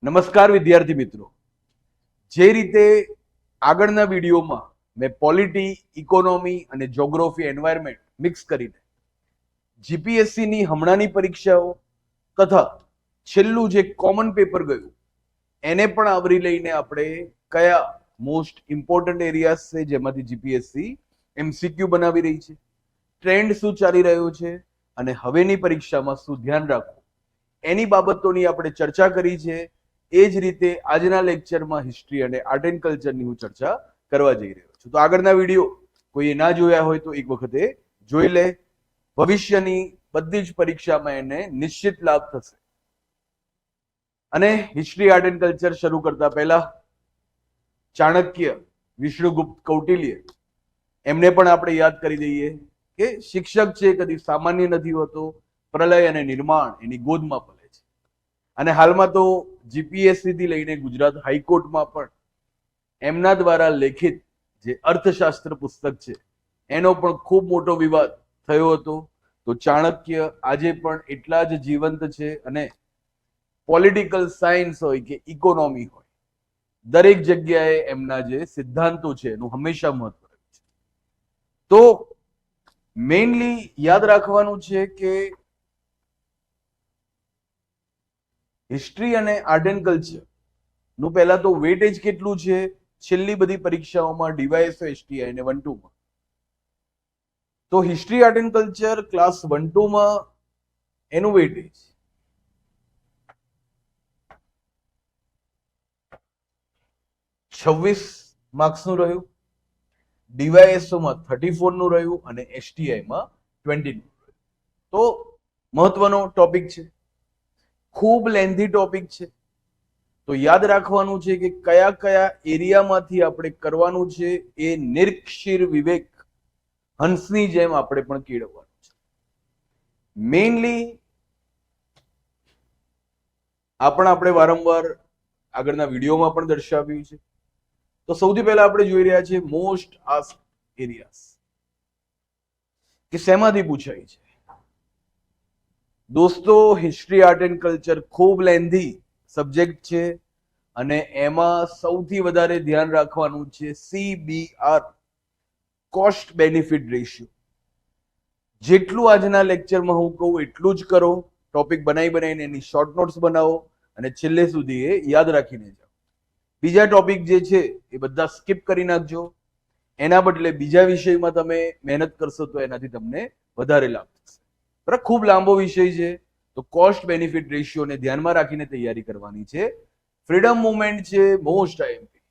નમસ્કાર વિદ્યાર્થી મિત્રો, જે રીતે આગળના વિડીયોમાં મેં પોલિટી, ઇકોનોમી અને જ્યોગ્રાફી એન્વાયરમેન્ટ મિક્સ કરીને જીપીએસસી ની હમણાંની પરીક્ષાઓ તથા છેલ્લું જે કોમન પેપર ગયું એને પણ આવરી લઈને આપણે કયા મોસ્ટ ઇમ્પોર્ટન્ટ એરિયાઝ છે જેમાંથી જીપીએસસી એમસીક્યુ બનાવી રહી છે, ટ્રેન્ડ શું ચાલી રહ્યો છે અને હવેની પરીક્ષામાં શું ધ્યાન રાખવું એની બાબતોની આપણે ચર્ચા કરી છે. એ જ રીતે આજના લેક્ચરમાં હિસ્ટ્રી અને આર્ટ એન્ડ કલ્ચરની હું ચર્ચા કરવા જઈ રહ્યો છું. તો આગળના વિડીયો કોઈએ ના જોયા હોય તો એક વખતે જોઈ લે. ભવિષ્યની બધી જ પરીક્ષામાં એને નિશ્ચિત લાભ થશે. અને હિસ્ટ્રી આર્ટ એન્ડ કલ્ચર શરૂ કરતા પહેલા ચાણક્ય, વિષ્ણુગુપ્ત, કૌટિલ્ય એમને પણ આપણે યાદ કરી દઈએ કે શિક્ષક છે કદી સામાન્ય નથી હોતો, પ્રલય અને નિર્માણ એની ગોદમાં પલે છે. અને હાલમાં તો જીપીએસસી થી લઈને ગુજરાત હાઈકોર્ટમાં પણ એમના દ્વારા લેખિત જે અર્થશાસ્ત્ર પુસ્તક છે એનો પણ ખૂબ મોટો વિવાદ થયો હતો. તો ચાણક્ય આજે પણ એટલા જ જીવંત છે અને પોલિટિકલ સાયન્સ હોય કે ઇકોનોમી હોય, દરેક જગ્યાએ એમના જે સિદ્ધાંતો છે એનું હંમેશા મહત્વ રહ્યું છે. તો મેઇનલી યાદ રાખવાનું છે કે હિસ્ટ્રી અને આર્ટ એન્ડ કલ્ચર નું પહેલા તો વેટેજ કેટલું છે છેલ્લી બધી પરીક્ષાઓમાં ડીવાયએસઓ એસટીઆઈ અને 1-2 માં. તો history art and culture class 1-2 માં એનું વેટેજ 26 માર્ક્સનું રહ્યું, ડીવાયએસઓ માં 34 નું રહ્યું અને એસટીઆઈ માં 20 નું રહ્યું. તો મહત્વનો ટોપિક છે, ખૂબ લેન્ધી ટોપિક છે. તો યાદ રાખવાનું છે કે કયા કયા એરિયામાંથી આપણે કરવાનું છે એ નિર્ક્ષીર વિવેક હંસની જેમ આપણે પણ કેળવવાનું છે. મેઇનલી આપણે વારંવાર આગળના વિડીયોમાં પણ દર્શાવ્યું છે. તો સૌથી પહેલા આપણે જોઈ રહ્યા છીએ મોસ્ટ આસ્ક એરિયાઝ કે શેમાંથી પૂછાય છે. દોસ્તો, હિસ્ટ્રી આર્ટ એન્ડ કલ્ચર ખૂબ લેન્ધી સબ્જેક્ટ છે અને એમાં સૌથી વધારે ધ્યાન રાખવાનું છે CBR, કોસ્ટ બેનિફિટ રેશિયો. જેટલું આજના લેક્ચરમાં હું કહું એટલું જ કરો. ટોપિક બનાવીને એની શોર્ટ નોટ્સ બનાવો અને છેલ્લે સુધી એ યાદ રાખીને જાઓ. બીજા ટોપિક જે છે એ બધા સ્કીપ કરી નાખજો. એના બદલે બીજા વિષયમાં તમે મહેનત કરશો તો એનાથી તમને વધારે લાભ થશે. બરાબર, ખૂબ લાંબો વિષય છે તો કોસ્ટ બેનિફિટ રેશિયોને ધ્યાનમાં રાખીને તૈયારી કરવાની છે. ફ્રીડમ મુવમેન્ટ છે મોસ્ટ આઈએમપી,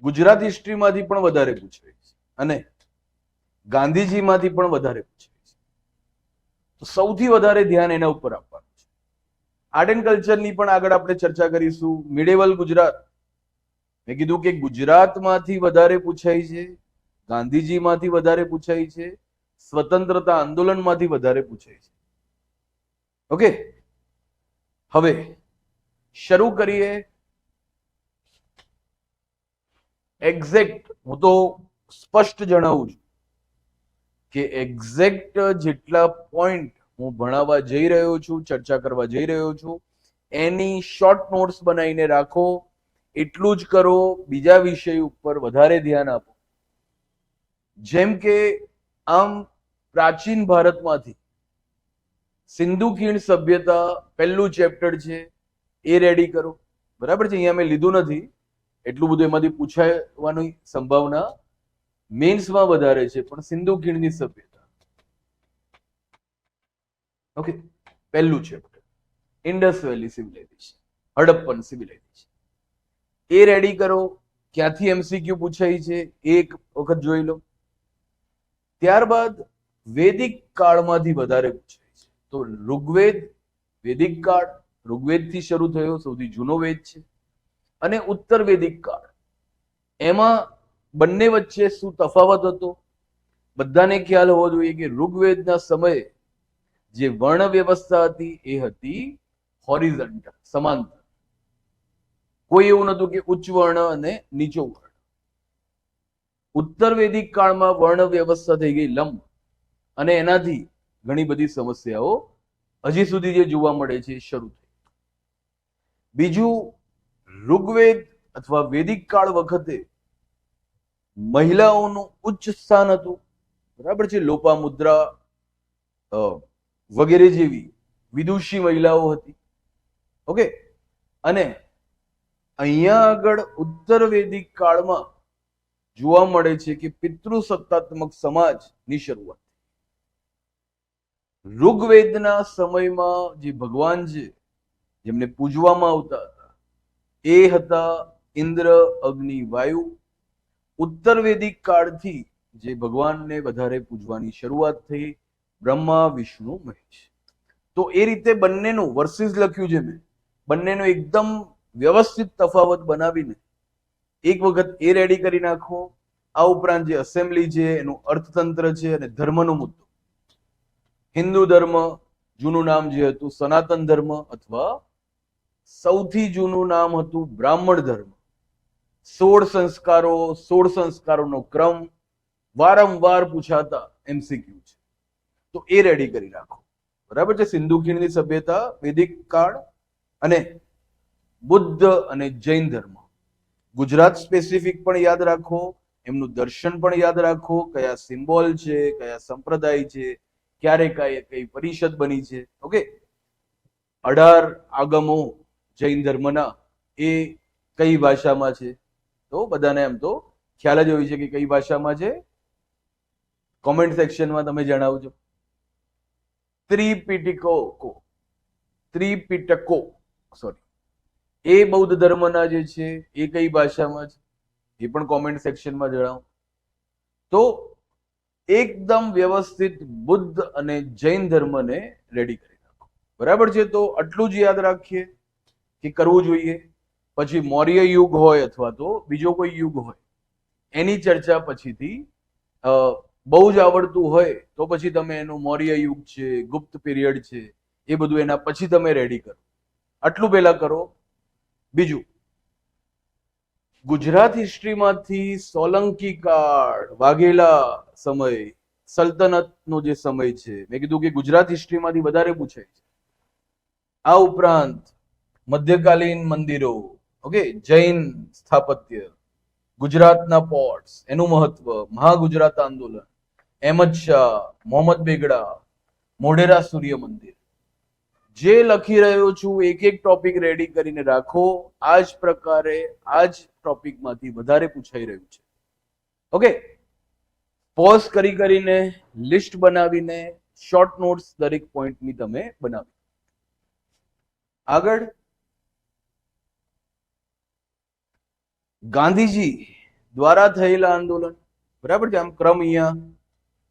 ગુજરાત હિસ્ટ્રીમાંથી પણ વધારે પૂછાય છે અને ગાંધીજીમાંથી પણ વધારે પૂછાય છે. તો સૌથી વધારે ધ્યાન એના ઉપર આપવાનું છે. આર્ટ એન્ડ કલ્ચરની પણ આગળ આપણે ચર્ચા કરીશું. મિડેવલ ગુજરાત, મેં કીધું કે ગુજરાતમાંથી વધારે પૂછાય છે, ગાંધીજીમાંથી વધારે પૂછાય છે, સ્વતંત્રતા આંદોલનમાંથી વધારે પૂછાય છે. ઓકે, હવે શરૂ કરીએ. એક્ઝેક્ટ હું તો સ્પષ્ટ જણાવું છું કે એક્ઝેક્ટ જેટલા પોઈન્ટ હું ભણાવવા જઈ રહ્યો છું, ચર્ચા કરવા જઈ રહ્યો છું, એની શોર્ટ નોટ્સ બનાવીને રાખો. એટલું જ કરો, બીજા વિષય ઉપર વધારે ધ્યાન આપો. જેમ કે આમ પ્રાચીન ભારતમાંથી સિંધુ ખીણ સભ્યતા પહેલું ચેપ્ટર છે એ રેડી કરો. બરાબર છે, અહીંયા મેં લીધું નથી, એટલું બધું એમાંથી પૂછાવાની સંભાવના મેન્સમાં વધારે છે, પણ સિંધુ ખીણની સભ્યતા. ઓકે, પહેલું ચેપ્ટર ઇન્ડસ વેલી સિવિલાઇઝેશન, હડપ્પન સિવિલાઇઝેશન એ રેડી કરો. ક્યાંથી એમસીક્યુ પૂછાય છે એક વખત જોઈ લો. ત્યારબાદ વૈદિક કાળમાંથી વધારે પૂછાય છે. તો ઋગ્વેદ, વૈદિક કાળ, ઋગ્વેદથી શરૂ થયો, સૌથી જૂનો વેદ છે, અને ઉત્તર વૈદિક કાળ. એમાં બંને વચ્ચે શું તફાવત હતો? બધાને ખ્યાલ હોવો જોઈએ કે ઋગ્વેદના સમયે જે વર્ણ વ્યવસ્થા હતી એ હતી હોરિઝોન્ટલ, સમાંતર. કોઈ એવું નતું કે ઉચ્ચ વર્ણ અને નીચો વર્ણ. ઉત્તર વૈદિક કાળમાં વર્ણ વ્યવસ્થા થઈ ગઈ લંબ, અને એનાથી ઘણી બધી સમસ્યાઓ હજી સુધી જે જોવા મળે છે શરૂ થઈ. બીજું, ઋગ્વેદ અથવા વૈદિક કાળ વખતે મહિલાઓનું ઉચ્ચ સ્થાન હતું, બરાબર છે. લોપામુદ્રા વગેરે જેવી વિદુષી મહિલાઓ હતી. ઓકે, અને અહીંયા આગળ ઉત્તર વૈદિક કાળમાં જોવા મળે છે કે પિતૃસત્તાત્મક સમાજની શરૂઆત. ઋગ્વેદના સમયમાં જે ભગવાન છે જેમને પૂજવામાં આવતા હતા એ હતા ઇન્દ્ર, અગ્નિ, વાયુ. ઉત્તર વૈદિક કાળથી જે ભગવાનને વધારે પૂજવાની શરૂઆત થઈ, બ્રહ્મા, વિષ્ણુ, મહેશ. તો એ રીતે બંનેનું વર્સિસ લખ્યું છે મેં, બંનેનો એકદમ વ્યવસ્થિત તફાવત બનાવીને એક વખત એ રેડી કરી નાખો. આ ઉપરાંત જે અસેમ્બલી છે એનું અર્થતંત્ર છે અને ધર્મનો મુદ્દો. હિન્દુ ધર્મ જૂનું નામ જે હતું સનાતન ધર્મ, અથવા સૌથી જૂનું નામ હતું બ્રાહ્મણ ધર્મ. 16 સંસ્કારોનો ક્રમ વારંવાર પૂછાતા એમસીક્યુ છે, તો એ રેડી કરી રાખો. બરાબર છે. સિંધુ ખીણની સભ્યતા, વૈદિક કાળ અને બુદ્ધ અને જૈન ધર્મ. ગુજરાત સ્પેસિફિક પણ યાદ રાખો, એમનું દર્શન પણ યાદ રાખો, કયા સિમ્બોલ છે, કયા સંપ્રદાય છે, ક્યારે કઈ પરિષદ બની છે. ઓકે, 18 આગમો જૈન ધર્મના એ કઈ ભાષામાં છે? તો બધાને એમ તો ખ્યાલ જ હોય છે કે કઈ ભાષામાં છે. કોમેન્ટ સેક્શનમાં તમે જણાવજો. ત્રિપિટકો સોરી, એ બૌદ્ધ ધર્મના જે છે એ કઈ ભાષામાં છે એ પણ કોમેન્ટ સેક્શનમાં જણાવો. તો એકદમ વ્યવસ્થિત બુદ્ધ અને જૈન ધર્મને રેડી કરી નાખો. બરાબર છે. તો આટલું જ યાદ રાખીએ કે કરવું જોઈએ. પછી મૌર્ય યુગ હોય અથવા તો બીજો કોઈ યુગ હોય એની ચર્ચા પછીથી બહુ જ આવડતું હોય તો પછી તમે એનું મૌર્ય યુગ છે, ગુપ્ત પીરિયડ છે, એ બધું એના પછી તમે રેડી કરો. આટલું પહેલા કરો. બીજું, ગુજરાત હિસ્ટ્રીમાંથી સોલંકી કાળ, વાઘેલા સમય, સલ્તનતનો જે સમય છે, મેં કીધું કે ગુજરાત હિસ્ટ્રીમાંથી વધારે પૂછાય છે. આ ઉપરાંત મધ્યકાલીન મંદિરો, ઓકે, જૈન સ્થાપત્ય, ગુજરાતના પોર્ટ્સ, એનું મહત્વ, મહાગુજરાત આંદોલન, અહેમદ શાહ, મોહમ્મદ બેગડા, મોઢેરા સૂર્ય મંદિર. જે લખી રહ્યો છું એક એક ટોપિક રેડી કરીને રાખો. આ જ પ્રકારે આ જ ટોપિકમાંથી વધારે પૂછાઈ રહ્યું છે. ઓકે, પોઝ કરીને લિસ્ટ બનાવીને શોર્ટ નોટ્સ દરેક પોઈન્ટની તમે બનાવી. આગળ, ગાંધીજી દ્વારા થયેલા આંદોલન. બરાબર છે. આમ ક્રમ અહીંયા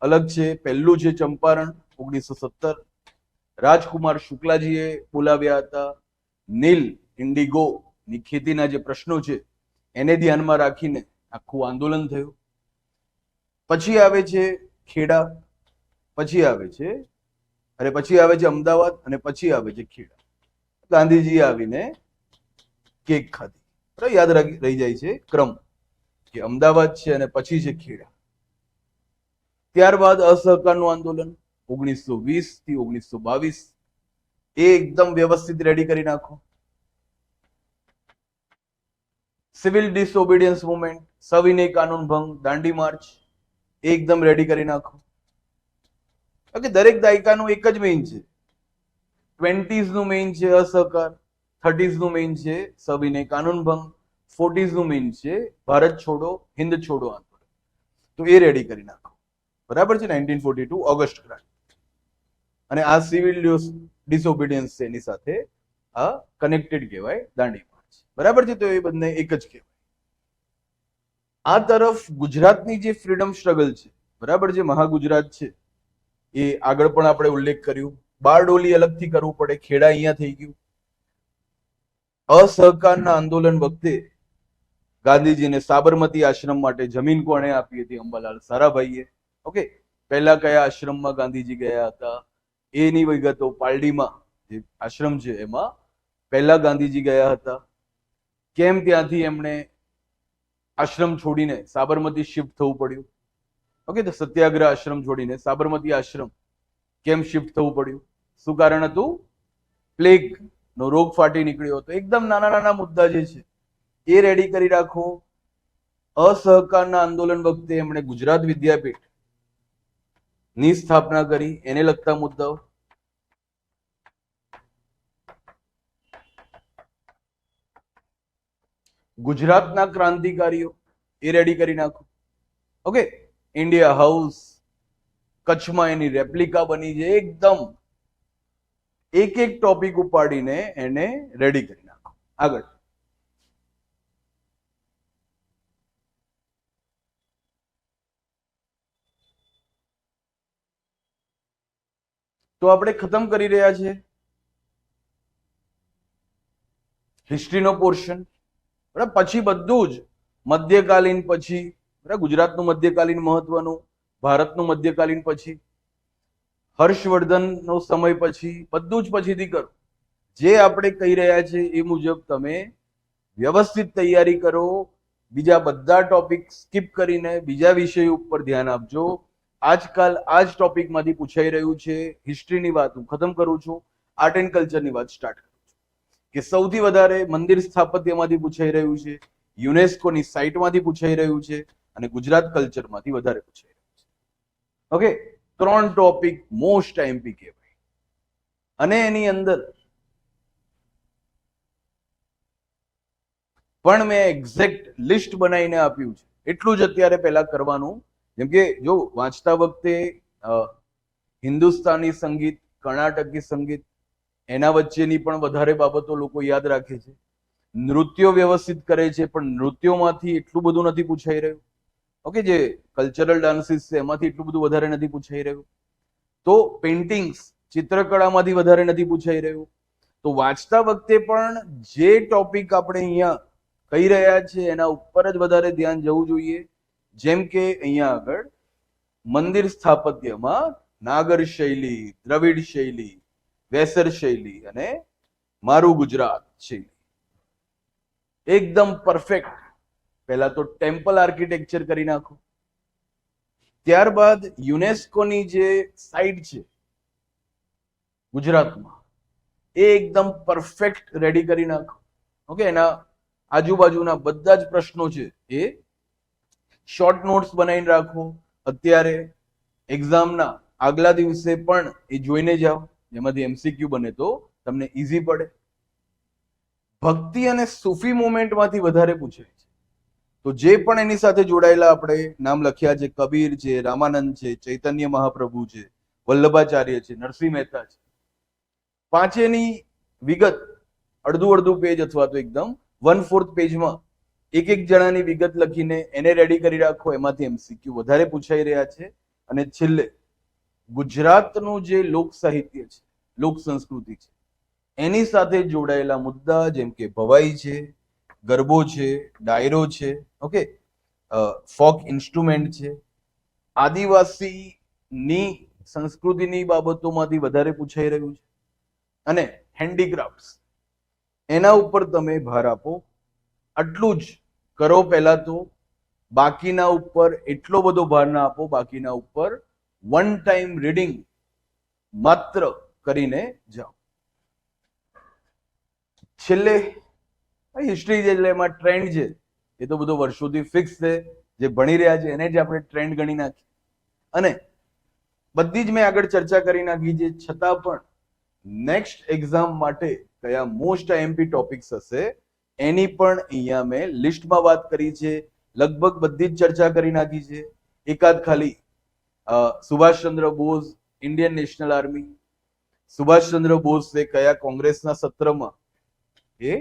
અલગ છે. પહેલું છે ચંપારણ 1917, રાજકુમાર શુક્લાજીએ બોલાવ્યા હતા. નીલ ઇન્ડિગો ની ખેતીના જે પ્રશ્નો છે એને ધ્યાનમાં રાખીને આખું આંદોલન થયું. પછી આવે છે ખેડા, પછી આવે છે અમદાવાદ અને પછી આવે છે ખેડા. ગાંધીજી આવીને કેક ખાધી. યાદ રહી જાય છે ક્રમ કે અમદાવાદ છે અને પછી છે ખેડા. ત્યારબાદ અસહકારનું આંદોલન 1920 થી 1922, એ એકદમ વ્યવસ્થિત રેડી કરી નાખો. સિવિલ ડિસઓબિડિયન્સ મુવમેન્ટ, સવિનય કાનૂન ભંગ, દાંડી માર્ચ, એકદમ રેડી કરી નાખો. ઓકે, દરેક દાયકાનું એક જ મેઇન છે. 20s નું મેઇન છે અસહકાર, 30s નું મેઇન છે સવિનય કાનૂન ભંગ, 40s નું મેઇન છે ભારત છોડો, હિન્દ છોડો આંદોલન. તો એ રેડી કરી નાખો. બરાબર છે. 1942 ઓગસ્ટ ક્રાંતિ, અને આ સિવિલ ડિસઓબિડિયન્સ છે એની સાથે આ કનેક્ટેડ કહેવાય દાંડી માર્ચ. બરાબર છે. તો એ બંને એક જ કહેવાય. આ તરફ ગુજરાતની જે ફ્રીડમ સ્ટ્રગલ છે, બરાબર છે, મહાગુજરાત છે, એ આગળ પણ આપણે ઉલ્લેખ કર્યું. બારડોલી અલગથી કરવું પડે, ખેડા અહીંયા થઈ ગયું. અસહકારના આંદોલન વખતે ગાંધીજીને સાબરમતી આશ્રમ માટે જમીન કોણે આપી હતી? અંબાલાલ સારાભાઈએ. ઓકે, પહેલા કયા આશ્રમમાં ગાંધીજી ગયા હતા એની વિગતો પાલડીમાં જે આશ્રમ છે એમાં પહેલા ગાંધીજી ગયા હતા. કેમ ત્યાંથી એમણે આશ્રમ છોડીને સાબરમતી શિફ્ટ થવું પડ્યું? ઓકે, તો સત્યાગ્રહ આશ્રમ છોડીને સાબરમતી આશ્રમ કેમ શિફ્ટ થવું પડ્યું? શું કારણ હતું? પ્લેગ. નો રોગ ફાટી નીકળ્યો હતો. એકદમ નાના નાના મુદ્દા જે છે એ રેડી કરી રાખો. અસહકારના આંદોલન વખતે એમણે ગુજરાત વિદ્યાપીઠ ની સ્થાપના કરી, એને લગતા મુદ્દાઓ. ગુજરાતના ક્રાંતિકારીઓ એ રેડી કરી નાખો. ઓકે, ઇન્ડિયા હાઉસ કચ્છમાં એની રેપ્લિકા બની છે. એકદમ એક એક ટોપિક ઉપાડીને એને રેડી કરી નાખો. આગળ તો આપણે ખતમ કરી રહ્યા છીએ હિસ્ટ્રીનો પોર્શન. બરાબર, પછી બધું જ મધ્યકાલીન, પછી બરાબર ગુજરાતનું મધ્યકાલીન મહત્વનું, ભારતનું મધ્યકાલીન, પછી હર્ષવર્ધનનો સમય, પછી બધું જ પછીથી કરો. જે આપણે કહી રહ્યા છે એ મુજબ તમે વ્યવસ્થિત તૈયારી કરો. બીજા બધા ટોપિક સ્કીપ કરીને બીજા વિષય ઉપર ધ્યાન આપજો. આજકાલ આ જ ટોપિકમાંથી પૂછાઈ રહ્યું છે. હિસ્ટ્રીની વાત હું ખતમ કરું છું, આર્ટ એન્ડ કલ્ચરની વાત સ્ટાર્ટ કરું છું. કે સૌથી વધારે મંદિર સ્થાપત્યમાંથી પૂછાઈ રહ્યું છે, યુનેસ્કોની સાઇટમાંથી પૂછાઈ રહ્યું છે, અને ગુજરાત કલ્ચરમાંથી વધારે પૂછાઈ રહ્યું છે. ઓકે, 3 ટોપિક મોસ્ટ આઈએમપી કહેવાય. અને એની અંદર પણ મેં એક્ઝેક્ટ લિસ્ટ બનાવીને આપ્યું છે. એટલું જ અત્યારે પહેલા કરવાનું. જેમ કે જો વાંચતા વખતે હિન્દુસ્તાની સંગીત, કર્ણાટકી સંગીત, એના વચ્ચેની પણ વધારે બાબતો લોકો યાદ રાખે છે. નૃત્યો વ્યવસ્થિત કરે છે, પણ નૃત્યોમાંથી એટલું બધું નથી પૂછાઈ રહ્યું. ઓકે, જે કલ્ચરલ ડાન્સીસ છે એમાંથી એટલું બધું વધારે નથી પૂછાઈ રહ્યું. તો પેઇન્ટિંગ્સ, ચિત્રકળામાંથી વધારે નથી પૂછાઈ રહ્યું. તો વાંચતા વખતે પણ જે ટોપિક આપણે અહીંયા કહી રહ્યા છે એના ઉપર જ વધારે ધ્યાન જવું જોઈએ. જેમ કે અહીંયા આગળ મંદિર સ્થાપત્યમાં નાગર શૈલી, દ્રવિડ શૈલી, વેસર શૈલી અને મારું ગુજરાત શૈલી એકદમ પરફેક્ટ. પહેલા તો ટેમ્પલ આર્કિટેક્ચર કરી નાખો. ત્યારબાદ યુનેસ્કોની જે સાઇટ છે ગુજરાતમાં એ એકદમ પરફેક્ટ રેડી કરી નાખો. ઓકે, એના આજુબાજુના બધા જ પ્રશ્નો છે એ શોર્ટ નોટ્સ બનાવીને રાખો. અત્યારે એક્ઝામના આગલા દિવસે પણ એ જોઈને જાઓ, જેમાંથી એમસીક્યુ બને તો તમને ઈઝી પડે. ભક્તિ અને સૂફી મુવમેન્ટમાંથી વધારે પૂછાય છે. તો જે પણ એની સાથે જોડાયેલા આપણે નામ લખ્યા છે, કબીર છે, રામાનંદ છે, ચૈતન્ય મહાપ્રભુ છે, વલ્લભાચાર્ય છે, નરસિંહ મહેતા છે, પાંચેની વિગત અડધું પેજ અથવા તો એકદમ 1/4 પેજમાં એક એક જણાની વિગત લખીને એને રેડી કરી રાખો. એમાંથી એમસીક્યુ વધારે પૂછાઈ રહ્યા છે. અને છેલ્લે ગુજરાતનું જે લોક સાહિત્ય છે, લોક સંસ્કૃતિ છે, એની સાથે જોડાયેલા મુદ્દા જેમ કે ભવાઈ છે, ગરબો છે, ડાયરો છે, ઓકે, ફોક ઇન્સ્ટ્રુમેન્ટ છે, આદિવાસીની સંસ્કૃતિની બાબતોમાંથી વધારે પૂછાઈ રહ્યું છે, અને હેન્ડીક્રાફ્ટ્સ, એના ઉપર તમે ભાર આપો. આટલું જ કરો પહેલા તો. બાકીના ઉપર એટલો બધો ભાર ના આપો. બાકીના ઉપર 1 ટાઈમ રીડિંગ માત્ર કરીને જાઓ. છેલ્લે હિસ્ટ્રી જે એમાં ટ્રેન્ડ છે એ તો બધો વર્ષોથી ફિક્સ છે. જે ભણી રહ્યા છે એને જ આપણે ટ્રેન્ડ ગણી નાખી. અને બધી જ મેં આગળ ચર્ચા કરી નાખી છે. છતાં પણ નેક્સ્ટ એક્ઝામ માટે કયા મોસ્ટ આઈએમપી ટોપિક્સ હશે એની પણ અહીંયા મેં લિસ્ટમાં વાત કરી છે. લગભગ બધી જ ચર્ચા કરી નાખી છે. એકાદ ખાલી સુભાષચંદ્ર બોઝ, ઇન્ડિયન નેશનલ આર્મી, સુભાષચંદ્ર બોઝ કયા કોંગ્રેસના સત્રમાં એ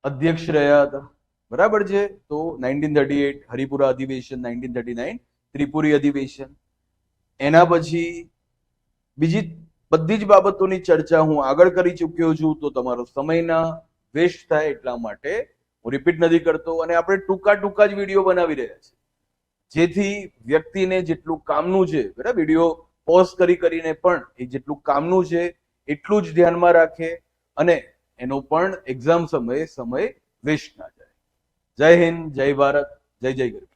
અધ્યક્ષ રહ્યા હતા, બરાબર છે. તો 1938 હરિપુરા અધિવેશન, 1939 ત્રિપુરી અધિવેશન. એના પછી બીજી બધી જ બાબતોની ચર્ચા હું આગળ કરી ચૂક્યો છું. તો તમારો સમયના વેસ્ટ થાય એટલા માટે હું રિપીટ નથી કરતો. અને આપણે ટૂંકા જ વિડીયો બનાવી રહ્યા છે, જેથી વ્યક્તિને જેટલું કામનું છે, બરાબર, વિડીયો પોઝ કરીને પણ એ જેટલું કામનું છે એટલું જ ધ્યાનમાં રાખે અને એનો પણ એક્ઝામ સમય વેસ્ટ ના જાય. જય હિન્દ, જય ભારત, જય જય ગરવી.